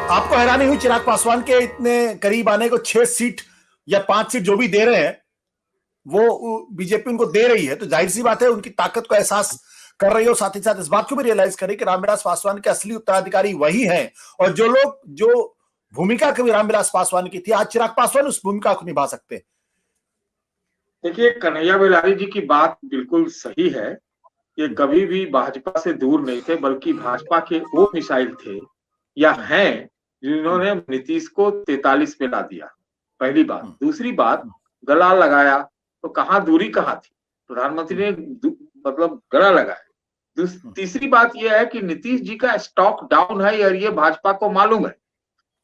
आपको हैरानी हुई चिराग पासवान के इतने करीब आने को? 6 सीट या 5 सीट जो भी दे रहे हैं वो बीजेपी उनको दे रही है, तो जाहिर सी बात है उनकी ताकत को एहसास कर रही है। और साथ ही साथ इस बात को भी रियलाइज करें कि रामविलास पासवान के असली उत्तराधिकारी वही हैं, और जो लोग जो भूमिका कभी रामविलास पासवान की थी, आज चिराग पासवान उस भूमिका को निभा सकते हैं। देखिए, कन्हैया बेलारी जी की बात बिल्कुल सही है। ये कभी भी भाजपा से दूर नहीं थे, बल्कि भाजपा के वो मिसाइल थे या हैं जिन्होंने नीतीश को 43 पे ला दिया। पहली बात। दूसरी बात, गला लगाया तो कहाँ दूरी कहाँ थी, प्रधानमंत्री ने मतलब गला लगाया। तीसरी बात यह है कि नीतीश जी का स्टॉक डाउन है, और ये भाजपा को मालूम है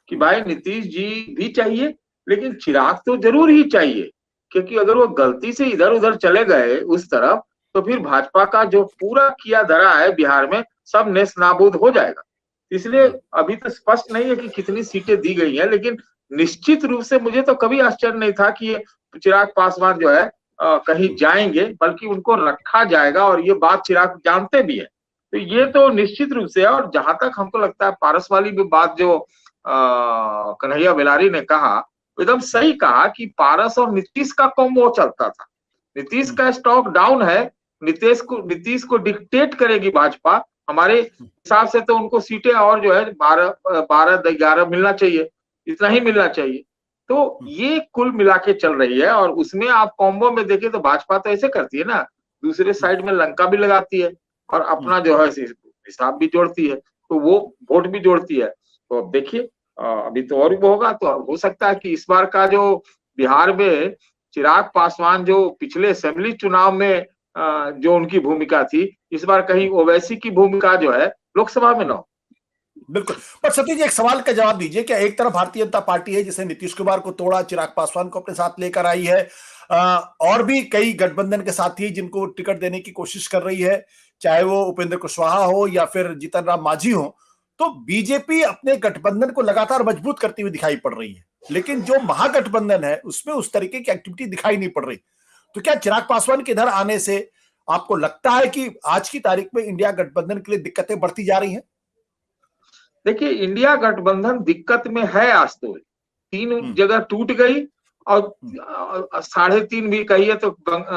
कि भाई नीतीश जी भी चाहिए, लेकिन चिराग तो जरूर ही चाहिए, क्योंकि अगर वो गलती से इधर उधर चले गए उस तरफ, तो फिर भाजपा का जो पूरा किया धरा है बिहार में सब नेस्त नाबूद हो जाएगा। इसलिए अभी तो स्पष्ट नहीं है कि कितनी सीटें दी गई हैं, लेकिन निश्चित रूप से मुझे तो कभी आश्चर्य नहीं था कि ये चिराग पासवान जो है कहीं जाएंगे, बल्कि उनको रखा जाएगा, और ये बात चिराग जानते भी है। तो ये तो निश्चित रूप से है। और जहां तक हमको लगता है पारस वाली भी बात जो कन्हैया बेलारी ने कहा, एकदम सही कहा कि पारस और नीतीश का कॉम्बो चलता था। नीतीश का स्टॉक डाउन है, नीतीश को डिक्टेट करेगी भाजपा। हमारे हिसाब से तो उनको सीटें और जो है 12-11 मिलना चाहिए, इतना ही मिलना चाहिए। तो ये कुल मिला के चल रही है। और उसमें आप कॉम्बो में देखें तो भाजपा तो ऐसे करती है ना, दूसरे साइड में लंका भी लगाती है और अपना जो है हिसाब भी जोड़ती है, तो वो वोट भी जोड़ती है। तो अब देखिए, अभी तो और भी होगा, तो हो सकता है कि इस बार का जो बिहार में चिराग पासवान जो पिछले असेंबली चुनाव में जो उनकी भूमिका थी, इस बार कहीं ओवैसी की भूमिका जो है लोकसभा में न हो। बिल्कुल। पर सतीश जी, एक सवाल का जवाब दीजिए। क्या एक तरफ भारतीय जनता पार्टी है जिसे नीतीश कुमार को तोड़ा, चिराग पासवान को अपने साथ लेकर आई है, और भी कई गठबंधन के साथी जिनको टिकट देने की कोशिश कर रही है, चाहे वो उपेंद्र कुशवाहा हो या फिर जीतन राम मांझी हो, तो बीजेपी अपने गठबंधन को लगातार मजबूत करती हुई दिखाई पड़ रही है, लेकिन जो महागठबंधन है उसमें उस तरीके की एक्टिविटी दिखाई नहीं पड़ रही। तो क्या चिराग पासवान के इधर आने से आपको लगता है कि आज की तारीख में इंडिया गठबंधन के लिए दिक्कतें बढ़ती जा रही हैं? देखिए, इंडिया गठबंधन दिक्कत में है। आज तो 3 जगह टूट गई, और 3.5 भी कहिए तो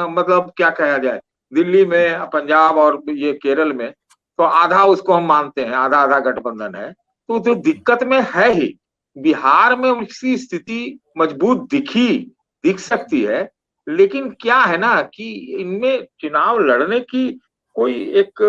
मतलब क्या कहा जाए, दिल्ली में, पंजाब और ये केरल में, तो आधा उसको हम मानते हैं, आधा आधा गठबंधन है। तो जो दिक्कत में है ही, बिहार में उसकी स्थिति मजबूत दिख सकती है, लेकिन क्या है ना कि इनमें चुनाव लड़ने की कोई एक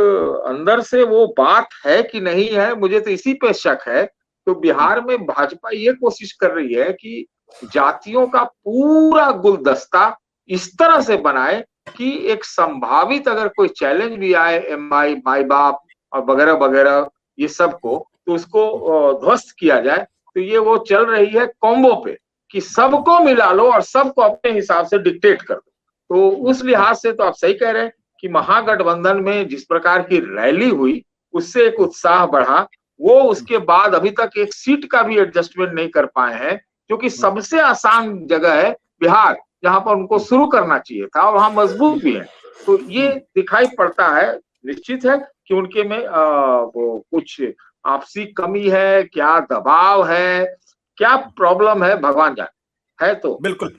अंदर से वो बात है कि नहीं है, मुझे तो इसी पे शक है। तो बिहार में भाजपा ये कोशिश कर रही है कि जातियों का पूरा गुलदस्ता इस तरह से बनाए कि एक संभावित अगर कोई चैलेंज भी आए, माई बाप और वगैरह वगैरह ये सब को, तो उसको ध्वस्त किया जाए। तो ये वो चल रही है कॉम्बो पे कि सबको मिला लो और सबको अपने हिसाब से डिक्टेट कर दो। तो उस लिहाज से तो आप सही कह रहे हैं कि महागठबंधन में जिस प्रकार की रैली हुई, उससे एक उत्साह बढ़ा। वो उसके बाद अभी तक एक सीट का भी एडजस्टमेंट नहीं कर पाए हैं, जो कि सबसे आसान जगह है बिहार, जहां पर उनको शुरू करना चाहिए था, और वहां मजबूत भी है। तो ये दिखाई पड़ता है, निश्चित है कि उनके में वो कुछ आपसी कमी है, क्या दबाव है, क्या प्रॉब्लम है, भगवान जाने है। तो बिल्कुल।